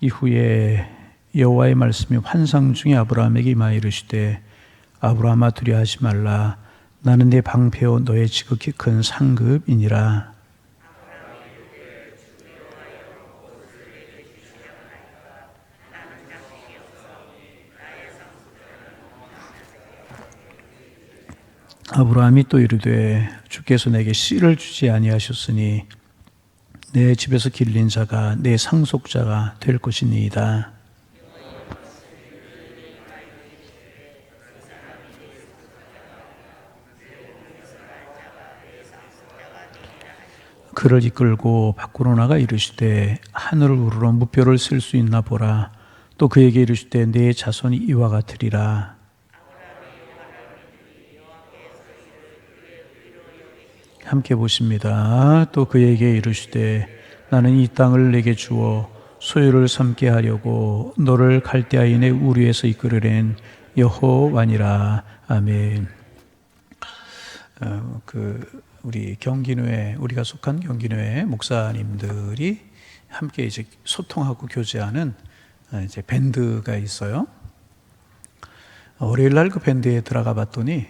이후에 여호와의 말씀이 환상 중에 아브라함에게 임하여 이르시되 아브라함아 두려워하지 말라 나는 네 방패요 너의 지극히 큰 상급이니라. 아브라함이 또 이르되 주께서 내게 씨를 주지 아니하셨으니 내 집에서 길린 자가 내 상속자가 될 것이니이다. 그를 이끌고 밖으로 나가 이르시되 하늘을 우러러 무뼈를 쓸 수 있나 보라. 또 그에게 이르시되 내 자손이 이와 같으리라. 함께 보십니다. 또 그에게 이르시되 나는 이 땅을 내게 주어 소유를 삼게 하려고 너를 갈대아인의 우리에서 이끌으랜 여호와니라. 아멘. 우리 경기노회, 우리가 속한 경기노회 목사님들이 함께 이제 소통하고 교제하는 이제 밴드가 있어요. 월요일 날 그 밴드에 들어가 봤더니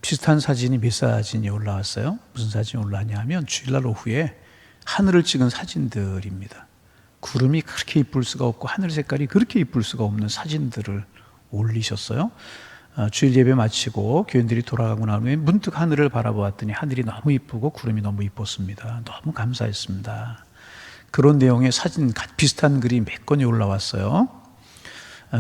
비슷한 사진이 몇 사진이 올라왔어요. 무슨 사진이 올라왔냐 하면 주일날 오후에 하늘을 찍은 사진들입니다. 구름이 그렇게 이쁠 수가 없고 하늘 색깔이 그렇게 이쁠 수가 없는 사진들을 올리셨어요. 주일 예배 마치고 교인들이 돌아가고 난 후에 문득 하늘을 바라보았더니 하늘이 너무 이쁘고 구름이 너무 이뻤습니다. 너무 감사했습니다. 그런 내용의 사진 비슷한 글이 몇 건이 올라왔어요.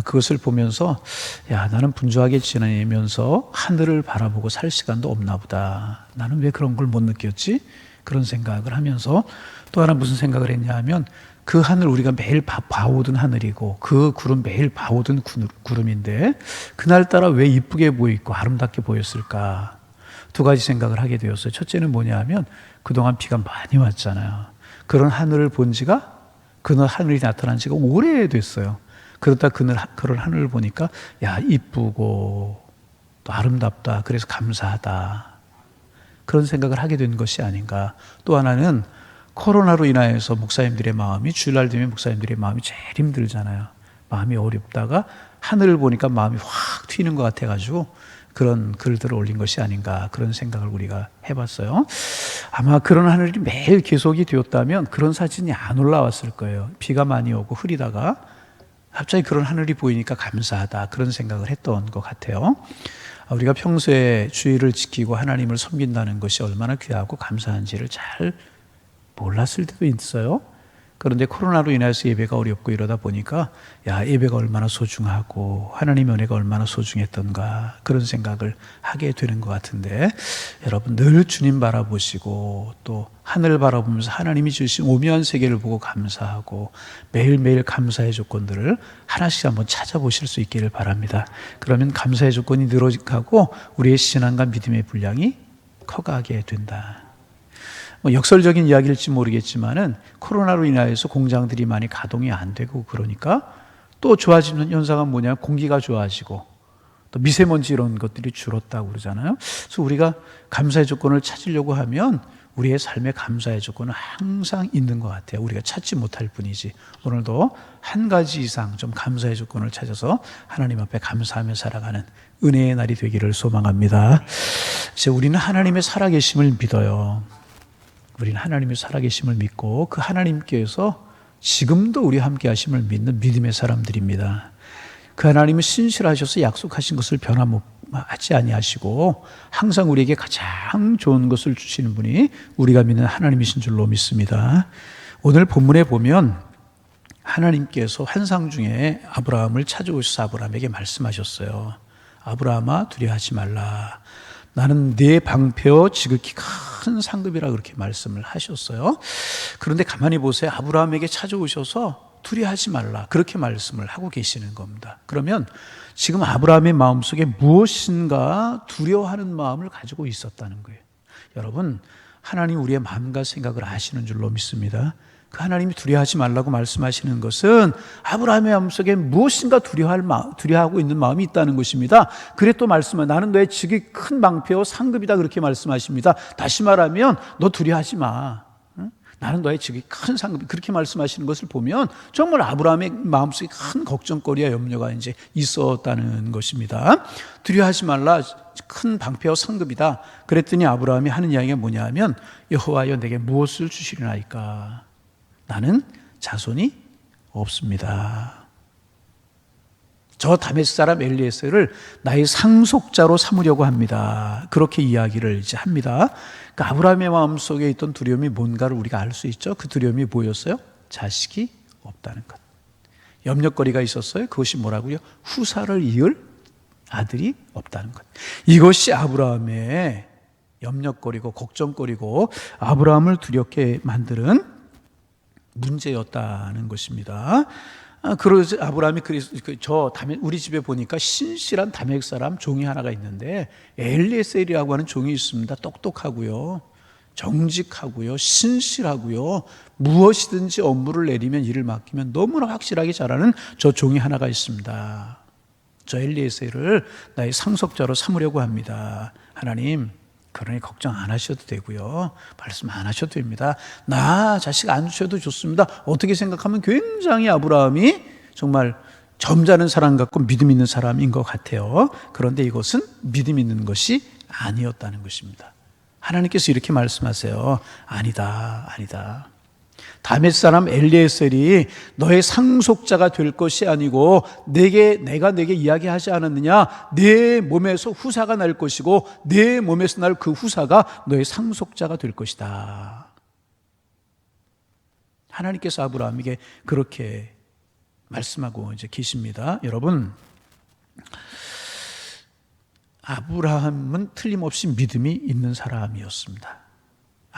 그것을 보면서 나는 분주하게 지내면서 하늘을 바라보고 살 시간도 없나 보다. 나는 왜 그런 걸 못 느꼈지? 그런 생각을 하면서 또 하나 무슨 생각을 했냐 하면 그 하늘 우리가 매일 봐오던 하늘이고 그 구름 매일 봐오던 구름인데 그날따라 왜 이쁘게 보이고 아름답게 보였을까? 두 가지 생각을 하게 되었어요. 첫째는 뭐냐 하면 그동안 비가 많이 왔잖아요. 그런 하늘을 본 지가 그날 하늘이 나타난 지가 오래됐어요. 그러다 그런 하늘을 보니까 이쁘고 또 아름답다. 그래서 감사하다. 그런 생각을 하게 된 것이 아닌가. 또 하나는 코로나로 인하여서 목사님들의 마음이 주일날 되면 목사님들의 마음이 제일 힘들잖아요. 마음이 어렵다가 하늘을 보니까 마음이 확 튀는 것 같아가지고 그런 글들을 올린 것이 아닌가 그런 생각을 우리가 해봤어요. 아마 그런 하늘이 매일 계속이 되었다면 그런 사진이 안 올라왔을 거예요. 비가 많이 오고 흐리다가 갑자기 그런 하늘이 보이니까 감사하다 그런 생각을 했던 것 같아요. 우리가 평소에 주의를 지키고 하나님을 섬긴다는 것이 얼마나 귀하고 감사한지를 잘 몰랐을 때도 있어요. 그런데 코로나로 인해서 예배가 어렵고 이러다 보니까 예배가 얼마나 소중하고 하나님의 은혜가 얼마나 소중했던가 그런 생각을 하게 되는 것 같은데 여러분 늘 주님 바라보시고 또 하늘 바라보면서 하나님이 주신 오묘한 세계를 보고 감사하고 매일매일 감사의 조건들을 하나씩 한번 찾아보실 수 있기를 바랍니다. 그러면 감사의 조건이 늘어가고 우리의 신앙과 믿음의 분량이 커가게 된다. 역설적인 이야기일지 모르겠지만은 코로나로 인하여서 공장들이 많이 가동이 안 되고 그러니까 또 좋아지는 현상은 뭐냐면 공기가 좋아지고 또 미세먼지 이런 것들이 줄었다고 그러잖아요. 그래서 우리가 감사의 조건을 찾으려고 하면 우리의 삶에 감사의 조건은 항상 있는 것 같아요. 우리가 찾지 못할 뿐이지. 오늘도 한 가지 이상 좀 감사의 조건을 찾아서 하나님 앞에 감사하며 살아가는 은혜의 날이 되기를 소망합니다. 이제 우리는 하나님의 살아계심을 믿어요. 우리는 하나님의 살아계심을 믿고 그 하나님께서 지금도 우리와 함께 하심을 믿는 믿음의 사람들입니다. 그 하나님은 신실하셔서 약속하신 것을 변함하지 아니하시고 항상 우리에게 가장 좋은 것을 주시는 분이 우리가 믿는 하나님이신 줄로 믿습니다. 오늘 본문에 보면 하나님께서 환상 중에 아브라함을 찾아오셔서 아브라함에게 말씀하셨어요. 아브라함아 두려워하지 말라. 나는 네 방패요 지극히 큰 상급이라 그렇게 말씀을 하셨어요. 그런데 가만히 보세요. 아브라함에게 찾아오셔서 두려워하지 말라 그렇게 말씀을 하고 계시는 겁니다. 그러면 지금 아브라함의 마음속에 무엇인가 두려워하는 마음을 가지고 있었다는 거예요. 여러분 하나님 우리의 마음과 생각을 아시는 줄로 믿습니다. 그 하나님이 두려워하지 말라고 말씀하시는 것은 아브라함의 마음속에 무엇인가 두려워하고 있는 마음이 있다는 것입니다. 그래 또 말씀은 나는 너의 지극히 큰 방패요 상급이다 그렇게 말씀하십니다. 다시 말하면 너 두려워하지 마. 나는 너의 지극히 큰 상급이, 그렇게 말씀하시는 것을 보면 정말 아브라함의 마음속에 큰 걱정거리와 염려가 이제 있었다는 것입니다. 두려워하지 말라, 큰 방패와 상급이다. 그랬더니 아브라함이 하는 이야기가 뭐냐 하면, 여호와여 내게 무엇을 주시려나이까? 나는 자손이 없습니다. 저 다메섹 사람 엘리에셀을 나의 상속자로 삼으려고 합니다. 그렇게 이야기를 이제 합니다. 그러니까 아브라함의 마음속에 있던 두려움이 뭔가를 우리가 알 수 있죠. 그 두려움이 뭐였어요? 자식이 없다는 것. 염려거리가 있었어요. 그것이 뭐라고요? 후사를 이을 아들이 없다는 것. 이것이 아브라함의 염려거리고 걱정거리고 아브라함을 두렵게 만드는 문제였다는 것입니다. 그러지 아브라함이 우리 집에 보니까 신실한 다메섹 사람 종이 하나가 있는데 엘리에셀이라고 하는 종이 있습니다. 똑똑하고요, 정직하고요, 신실하고요, 무엇이든지 업무를 내리면, 일을 맡기면 너무나 확실하게 잘하는 저 종이 하나가 있습니다. 저 엘리에셀을 나의 상속자로 삼으려고 합니다. 하나님, 그러니 걱정 안 하셔도 되고요, 말씀 안 하셔도 됩니다. 나 자식 안 주셔도 좋습니다. 어떻게 생각하면 굉장히 아브라함이 정말 점잖은 사람 같고 믿음 있는 사람인 것 같아요. 그런데 이것은 믿음 있는 것이 아니었다는 것입니다. 하나님께서 이렇게 말씀하세요. 아니다, 아니다. 다메섹 사람 엘리에셀이 너의 상속자가 될 것이 아니고 내가 내게 이야기하지 않았느냐? 내 몸에서 후사가 날 것이고 내 몸에서 날 그 후사가 너의 상속자가 될 것이다. 하나님께서 아브라함에게 그렇게 말씀하고 이제 계십니다. 여러분, 아브라함은 틀림없이 믿음이 있는 사람이었습니다.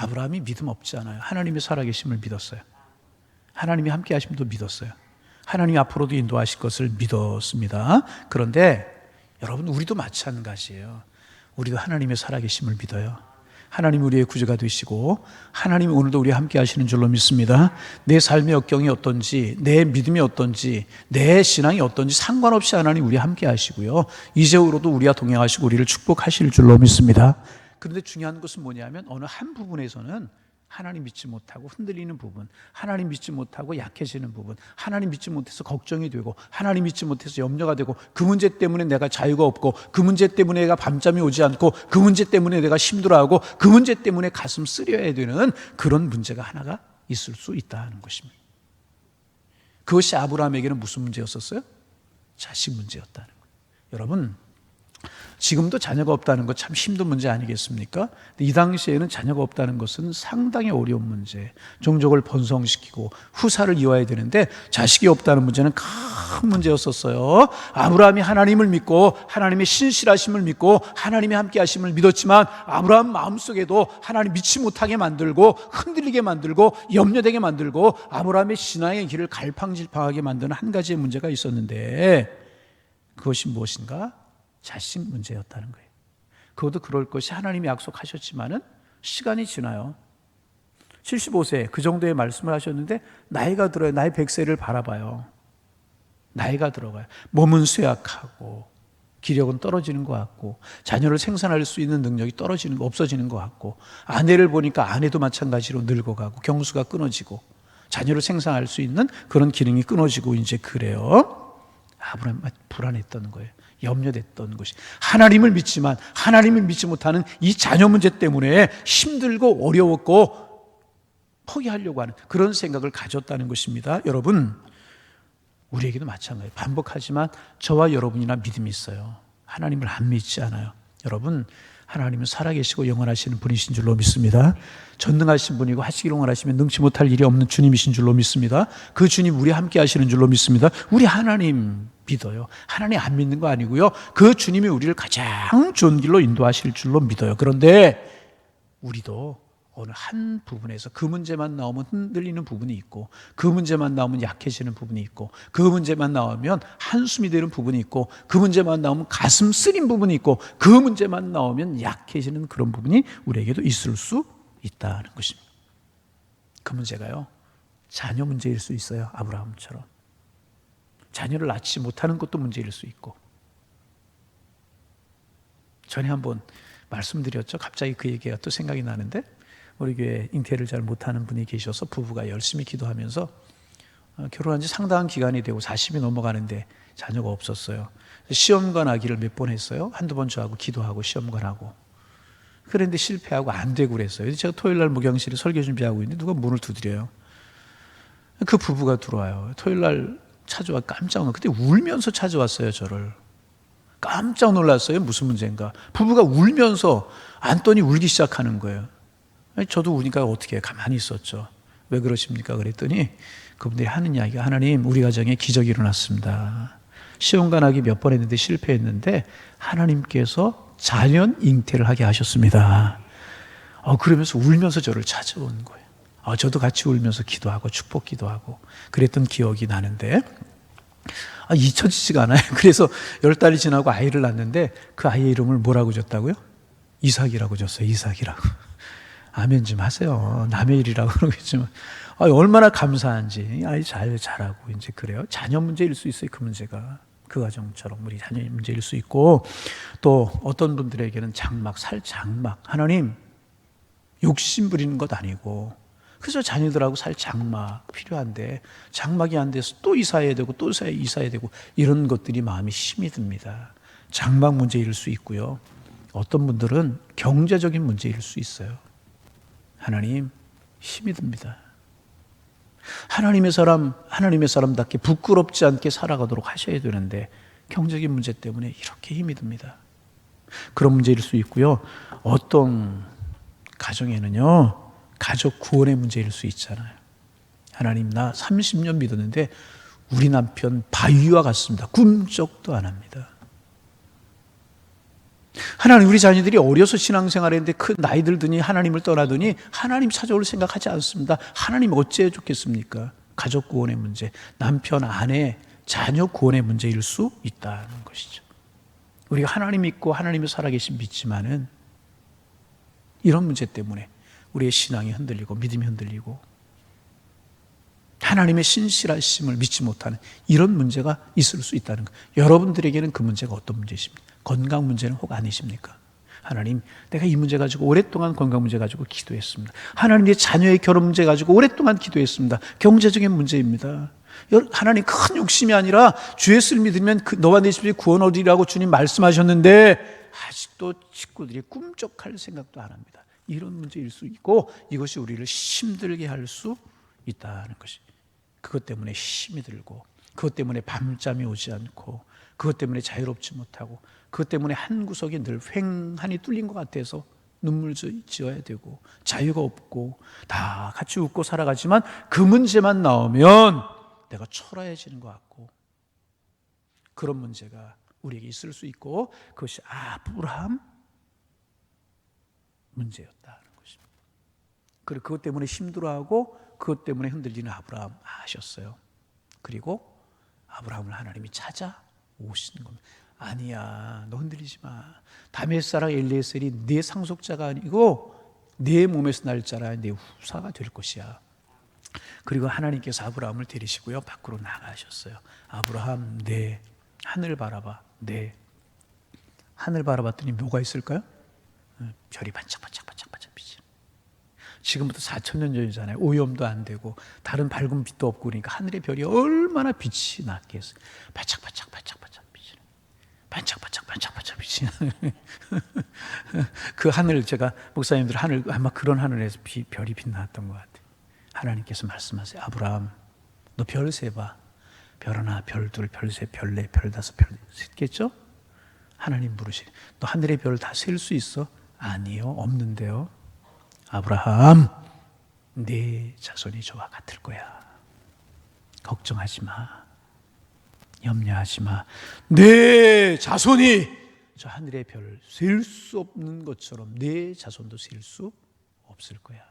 아브라함이 믿음 없지 않아요. 하나님의 살아계심을 믿었어요. 하나님이 함께 하심도 믿었어요. 하나님이 앞으로도 인도하실 것을 믿었습니다. 그런데 여러분, 우리도 마찬가지예요. 우리도 하나님의 살아계심을 믿어요. 하나님이 우리의 구주가 되시고 하나님이 오늘도 우리와 함께 하시는 줄로 믿습니다. 내 삶의 역경이 어떤지, 내 믿음이 어떤지, 내 신앙이 어떤지 상관없이 하나님 우리와 함께 하시고요, 이제후로도 우리와 동행하시고 우리를 축복하실 줄로 믿습니다. 그런데 중요한 것은 뭐냐면, 어느 한 부분에서는 하나님 믿지 못하고 흔들리는 부분, 하나님 믿지 못하고 약해지는 부분, 하나님 믿지 못해서 걱정이 되고, 하나님 믿지 못해서 염려가 되고, 그 문제 때문에 내가 자유가 없고, 그 문제 때문에 내가 밤잠이 오지 않고, 그 문제 때문에 내가 힘들어하고, 그 문제 때문에 가슴 쓰려야 되는 그런 문제가 하나가 있을 수 있다는 것입니다. 그것이 아브라함에게는 무슨 문제였었어요? 자식 문제였다는 거예요. 여러분, 지금도 자녀가 없다는 것 참 힘든 문제 아니겠습니까? 이 당시에는 자녀가 없다는 것은 상당히 어려운 문제, 종족을 번성시키고 후사를 이어야 되는데 자식이 없다는 문제는 큰 문제였었어요. 아브라함이 하나님을 믿고 하나님의 신실하심을 믿고 하나님이 함께 하심을 믿었지만, 아브라함 마음속에도 하나님 믿지 못하게 만들고 흔들리게 만들고 염려되게 만들고 아브라함의 신앙의 길을 갈팡질팡하게 만드는 한 가지의 문제가 있었는데, 그것이 무엇인가? 자식 문제였다는 거예요. 그것도 그럴 것이 하나님이 약속하셨지만은 시간이 지나요. 75세 그 정도의 말씀을 하셨는데 나이가 들어요. 나이 100세를 바라봐요. 나이가 들어가요. 몸은 쇠약하고 기력은 떨어지는 것 같고, 자녀를 생산할 수 있는 능력이 없어지는 것 같고, 아내를 보니까 아내도 마찬가지로 늙어가고 경수가 끊어지고 자녀를 생산할 수 있는 그런 기능이 끊어지고 이제 그래요. 아브라함 불안했던 거예요. 염려됐던 것이, 하나님을 믿지만 하나님을 믿지 못하는 이 자녀 문제 때문에 힘들고 어려웠고 포기하려고 하는 그런 생각을 가졌다는 것입니다. 여러분, 우리에게도 마찬가지예요. 반복하지만 저와 여러분이나 믿음이 있어요. 하나님을 안 믿지 않아요. 여러분, 하나님은 살아계시고 영원하시는 분이신 줄로 믿습니다. 전능하신 분이고 하시기를 원하시면 능치 못할 일이 없는 주님이신 줄로 믿습니다. 그 주님 우리 함께 하시는 줄로 믿습니다. 우리 하나님 믿어요. 하나님 안 믿는 거 아니고요, 그 주님이 우리를 가장 좋은 길로 인도하실 줄로 믿어요. 그런데 우리도 어느 한 부분에서 그 문제만 나오면 흔들리는 부분이 있고, 그 문제만 나오면 약해지는 부분이 있고, 그 문제만 나오면 한숨이 되는 부분이 있고, 그 문제만 나오면 가슴 쓰린 부분이 있고, 그 문제만 나오면 약해지는 그런 부분이 우리에게도 있을 수 있다는 것입니다. 그 문제가요, 자녀 문제일 수 있어요. 아브라함처럼 자녀를 낳지 못하는 것도 문제일 수 있고, 전에 한번 말씀드렸죠. 갑자기 그 얘기가 또 생각이 나는데, 우리 교회 잉태를 잘 못하는 분이 계셔서 부부가 열심히 기도하면서 결혼한 지 상당한 기간이 되고 40이 넘어가는데 자녀가 없었어요. 시험관 하기를 몇 번 했어요. 한두 번 저하고 기도하고 시험관하고. 그런데 실패하고 안 되고 그랬어요. 제가 토요일 날 목양실에 설교 준비하고 있는데 누가 문을 두드려요. 그 부부가 들어와요. 토요일 날 찾아와 깜짝 놀랐어요. 그때 울면서 찾아왔어요, 저를. 깜짝 놀랐어요. 무슨 문제인가. 부부가 울면서 안더니 울기 시작하는 거예요. 저도 우니까 어떻게 가만히 있었죠. 왜 그러십니까? 그랬더니 그분들이 하는 이야기가 하나님 우리 가정에 기적이 일어났습니다. 시험관하기 몇 번 했는데 실패했는데 하나님께서 자연 잉태를 하게 하셨습니다. 그러면서 울면서 저를 찾아온 거예요. 저도 같이 울면서 기도하고 축복 기도하고 그랬던 기억이 나는데 잊혀지지가 않아요. 그래서 10달이 지나고 아이를 낳았는데 그 아이의 이름을 뭐라고 줬다고요? 이삭이라고 줬어요. 이삭이라고. 아멘 좀 하세요. 남의 일이라고 그러겠지만 얼마나 감사한지. 아이 잘하고 이제 그래요. 자녀 문제일 수 있어요. 그 문제가. 그 가정처럼 우리 자녀 문제일 수 있고 또 어떤 분들에게는 살장막. 하나님 욕심 부리는 것 아니고 그래서 자녀들하고 살 장막 필요한데 장막이 안 돼서 또 이사해야 되고 또 이사해야 되고 이런 것들이 마음이 힘이 듭니다. 장막 문제일 수 있고요. 어떤 분들은 경제적인 문제일 수 있어요. 하나님 힘이 듭니다. 하나님의 사람답게 부끄럽지 않게 살아가도록 하셔야 되는데 경제적인 문제 때문에 이렇게 힘이 듭니다. 그런 문제일 수 있고요. 어떤 가정에는요. 가족 구원의 문제일 수 있잖아요. 하나님 나 30년 믿었는데 우리 남편 바위와 같습니다. 꿈쩍도 안 합니다. 하나님 우리 자녀들이 어려서 신앙생활 했는데 그 나이 들더니 하나님을 떠나더니 하나님 찾아올 생각하지 않습니다. 하나님 어찌해 좋겠습니까? 가족 구원의 문제, 남편, 아내, 자녀 구원의 문제일 수 있다는 것이죠. 우리가 하나님 믿고 하나님이 살아계신 믿지만은 이런 문제 때문에 우리의 신앙이 흔들리고 믿음이 흔들리고 하나님의 신실하심을 믿지 못하는 이런 문제가 있을 수 있다는 것. 여러분들에게는 그 문제가 어떤 문제십니까? 건강 문제는 혹 아니십니까? 하나님 내가 이 문제 가지고 오랫동안 건강 문제 가지고 기도했습니다. 하나님 내 자녀의 결혼 문제 가지고 오랫동안 기도했습니다. 경제적인 문제입니다. 하나님 큰 욕심이 아니라 주의 쓰를 믿으면 너와 내 집이 구원 얻으리라고 주님 말씀하셨는데 아직도 식구들이 꿈쩍할 생각도 안 합니다. 이런 문제일 수 있고 이것이 우리를 힘들게 할 수 있다는 것이 그것 때문에 힘이 들고 그것 때문에 밤잠이 오지 않고 그것 때문에 자유롭지 못하고 그것 때문에 한 구석이 늘 휑하니 뚫린 것 같아서 눈물 지어야 되고 자유가 없고 다 같이 웃고 살아가지만 그 문제만 나오면 내가 초라해지는 것 같고 그런 문제가 우리에게 있을 수 있고 그것이 아브라함 문제였다는 것입니다. 그리고 그것 때문에 힘들어하고 그것 때문에 흔들리는 아브라함 아셨어요. 그리고 아브라함을 하나님이 찾아오시는 겁니다. 아니야 너 흔들리지 마. 다메스랑 엘리에셀이 네 상속자가 아니고 네 몸에서 날 자라 네 후사가 될 것이야. 그리고 하나님께서 아브라함을 데리시고요 밖으로 나가셨어요. 아브라함 네 하늘 바라봐. 네 하늘 바라봤더니 뭐가 있을까요? 별이 반짝반짝반짝반짝 비치는. 지금부터 4,000년 전이잖아요. 오염도 안 되고 다른 밝은 빛도 없고 그러니까 하늘의 별이 얼마나 빛이 나겠어요. 반짝반짝반짝반짝 비치는. 반짝반짝반짝반짝 비치는. 그 하늘 제가 목사님들 하늘 아마 그런 하늘에서 별이 빛났던 것 같아요. 하나님께서 말씀하세요. 아브라함 너 별 세봐. 별 하나, 별 둘, 별 셋, 별 넷, 별 다섯, 별 셋겠죠? 하나님 물으시니 너 하늘의 별 다 셀 수 있어? 아니요 없는데요. 아브라함 네 자손이 저와 같을 거야. 걱정하지 마. 염려하지 마. 내 자손이 저 하늘의 별을 셀 수 없는 것처럼 내 자손도 셀 수 없을 거야.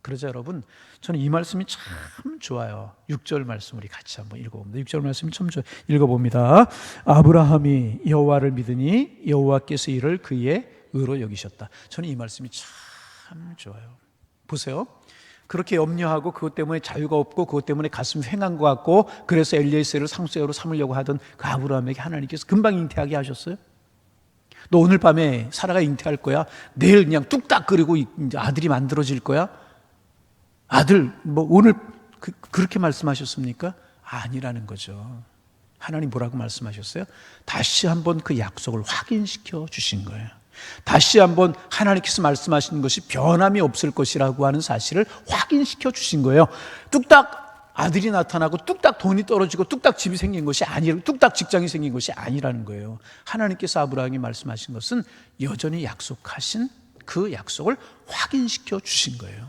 그러자 여러분 저는 이 말씀이 참 좋아요. 6절 말씀 우리 같이 한번 읽어봅니다. 6절 말씀이 참 좋아요. 읽어봅니다. 아브라함이 여호와를 믿으니 여호와께서 이를 그의 의로 여기셨다. 저는 이 말씀이 참 좋아요. 보세요. 그렇게 염려하고 그것 때문에 자유가 없고 그것 때문에 가슴이 휑한 것 같고 그래서 엘리에셀을 상속자로 삼으려고 하던 그 아브라함에게 하나님께서 금방 잉태하게 하셨어요. 너 오늘 밤에 사라가 잉태할 거야? 내일 그냥 뚝딱 끓이고 이제 아들이 만들어질 거야? 아들 뭐 오늘 그렇게 말씀하셨습니까? 아니라는 거죠. 하나님 뭐라고 말씀하셨어요? 다시 한번 그 약속을 확인시켜 주신 거예요. 다시 한번 하나님께서 말씀하신 것이 변함이 없을 것이라고 하는 사실을 확인시켜 주신 거예요. 뚝딱 아들이 나타나고 뚝딱 돈이 떨어지고 뚝딱 집이 생긴 것이 아니라, 뚝딱 직장이 생긴 것이 아니라는 거예요. 하나님께서 아브라함에게 말씀하신 것은 여전히 약속하신 그 약속을 확인시켜 주신 거예요.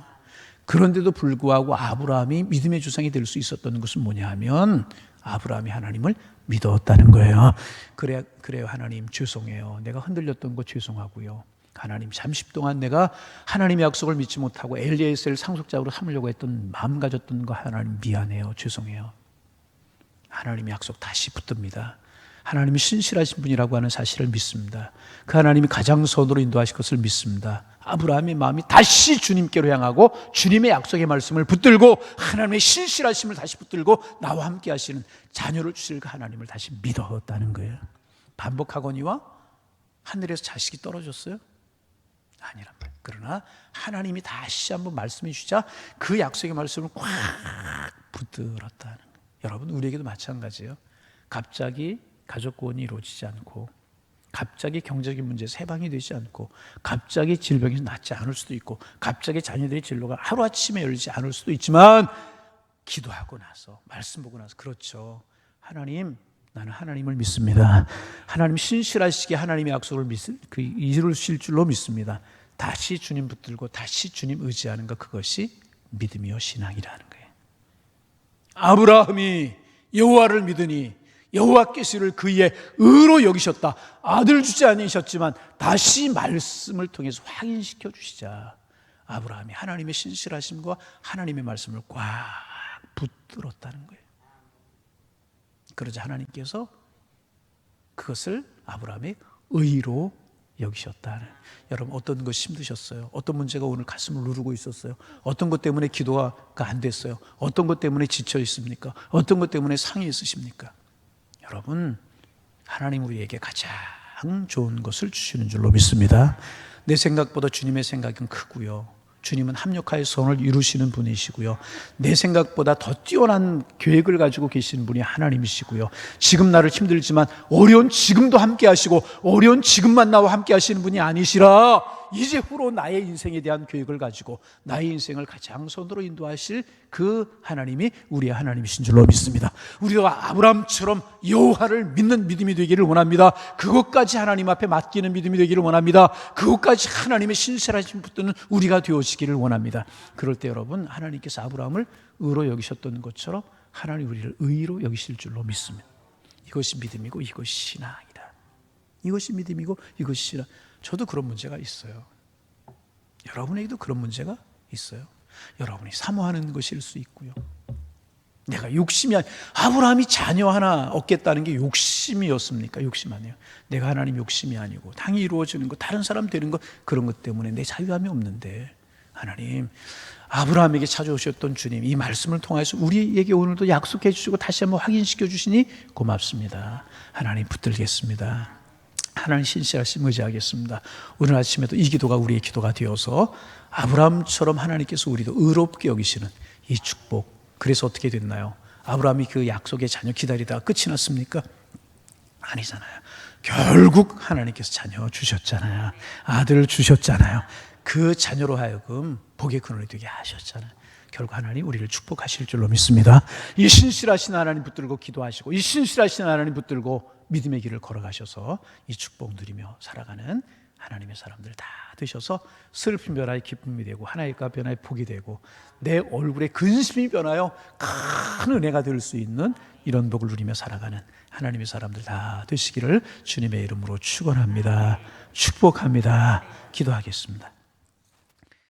그런데도 불구하고 아브라함이 믿음의 조상이 될 수 있었던 것은 뭐냐 하면 아브라함이 하나님을 믿었다는 거예요. 그래요 하나님 죄송해요. 내가 흔들렸던 거 죄송하고요. 하나님 잠시 동안 내가 하나님의 약속을 믿지 못하고 엘리에셀을 상속자로 삼으려고 했던 마음 가졌던 거 하나님 미안해요. 죄송해요. 하나님의 약속 다시 붙듭니다. 하나님이 신실하신 분이라고 하는 사실을 믿습니다. 그 하나님이 가장 선으로 인도하실 것을 믿습니다. 아브라함의 마음이 다시 주님께로 향하고 주님의 약속의 말씀을 붙들고 하나님의 신실하심을 다시 붙들고 나와 함께 하시는 자녀를 주실 그 하나님을 다시 믿었다는 거예요. 반복하거니와 하늘에서 자식이 떨어졌어요? 아니란 말이에요. 그러나 하나님이 다시 한번 말씀해 주자 그 약속의 말씀을 꽉 붙들었다는 거예요. 여러분 우리에게도 마찬가지예요. 갑자기 가족 구원이 이루어지지 않고 갑자기 경제적인 문제에서 해방이 되지 않고 갑자기 질병이 낫지 않을 수도 있고 갑자기 자녀들의 진로가 하루아침에 열리지 않을 수도 있지만 기도하고 나서 말씀 보고 나서 그렇죠. 하나님 나는 하나님을 믿습니다. 하나님 신실하시게 하나님의 약속을 이루실 줄로 믿습니다. 다시 주님 붙들고 다시 주님 의지하는 것 그것이 믿음이요 신앙이라는 거예요. 아브라함이 여호와를 믿으니 여호와께서 이를 그의 의로 여기셨다. 아들 주지 않으셨지만 다시 말씀을 통해서 확인시켜 주시자 아브라함이 하나님의 신실하심과 하나님의 말씀을 꽉 붙들었다는 거예요. 그러자 하나님께서 그것을 아브라함의 의로 여기셨다는. 여러분 어떤 것이 힘드셨어요? 어떤 문제가 오늘 가슴을 누르고 있었어요? 어떤 것 때문에 기도가 안 됐어요? 어떤 것 때문에 지쳐 있습니까? 어떤 것 때문에 상해 있으십니까? 여러분 하나님 우리에게 가장 좋은 것을 주시는 줄로 믿습니다. 내 생각보다 주님의 생각은 크고요. 주님은 합력하여 선을 이루시는 분이시고요. 내 생각보다 더 뛰어난 계획을 가지고 계시는 분이 하나님이시고요. 지금 나를 힘들지만 어려운 지금도 함께 하시고 어려운 지금만 나와 함께 하시는 분이 아니시라 이제 후로 나의 인생에 대한 계획을 가지고 나의 인생을 가장 선으로 인도하실 그 하나님이 우리의 하나님이신 줄로 믿습니다. 우리가 아브라함처럼 여호와를 믿는 믿음이 되기를 원합니다. 그것까지 하나님 앞에 맡기는 믿음이 되기를 원합니다. 그것까지 하나님의 신실하심 붙드는 우리가 되어지기를 원합니다. 그럴 때 여러분 하나님께서 아브라함을 의로 여기셨던 것처럼 하나님 우리를 의로 여기실 줄로 믿습니다. 이것이 믿음이고 이것이 신앙이다. 이것이 믿음이고 이것이 신앙. 저도 그런 문제가 있어요. 여러분에게도 그런 문제가 있어요. 여러분이 사모하는 것일 수 있고요. 내가 욕심이 아브라함이 자녀 하나 얻겠다는 게 욕심이었습니까? 욕심 아니에요. 내가 하나님 욕심이 아니고 당이 이루어지는 것, 다른 사람 되는 것 그런 것 때문에 내 자유함이 없는데 하나님 아브라함에게 찾아오셨던 주님 이 말씀을 통해서 우리에게 오늘도 약속해 주시고 다시 한번 확인시켜 주시니 고맙습니다. 하나님 붙들겠습니다. 하나님 신실하심 의지하겠습니다. 오늘 아침에도 이 기도가 우리의 기도가 되어서 아브라함처럼 하나님께서 우리도 의롭게 여기시는 이 축복. 그래서 어떻게 됐나요? 아브라함이 그 약속의 자녀 기다리다가 끝이 났습니까? 아니잖아요. 결국 하나님께서 자녀 주셨잖아요. 아들을 주셨잖아요. 그 자녀로 하여금 복의 근원이 되게 하셨잖아요. 결국 하나님 우리를 축복하실 줄로 믿습니다. 이 신실하신 하나님 붙들고 기도하시고 이 신실하신 하나님 붙들고 믿음의 길을 걸어가셔서 이 축복 누리며 살아가는 하나님의 사람들 다 되셔서 슬픔 변화의 기쁨이 되고 하나님과 변화의 복이 되고 내 얼굴에 근심이 변하여 큰 은혜가 될 수 있는 이런 복을 누리며 살아가는 하나님의 사람들 다 되시기를 주님의 이름으로 축원합니다. 축복합니다. 기도하겠습니다.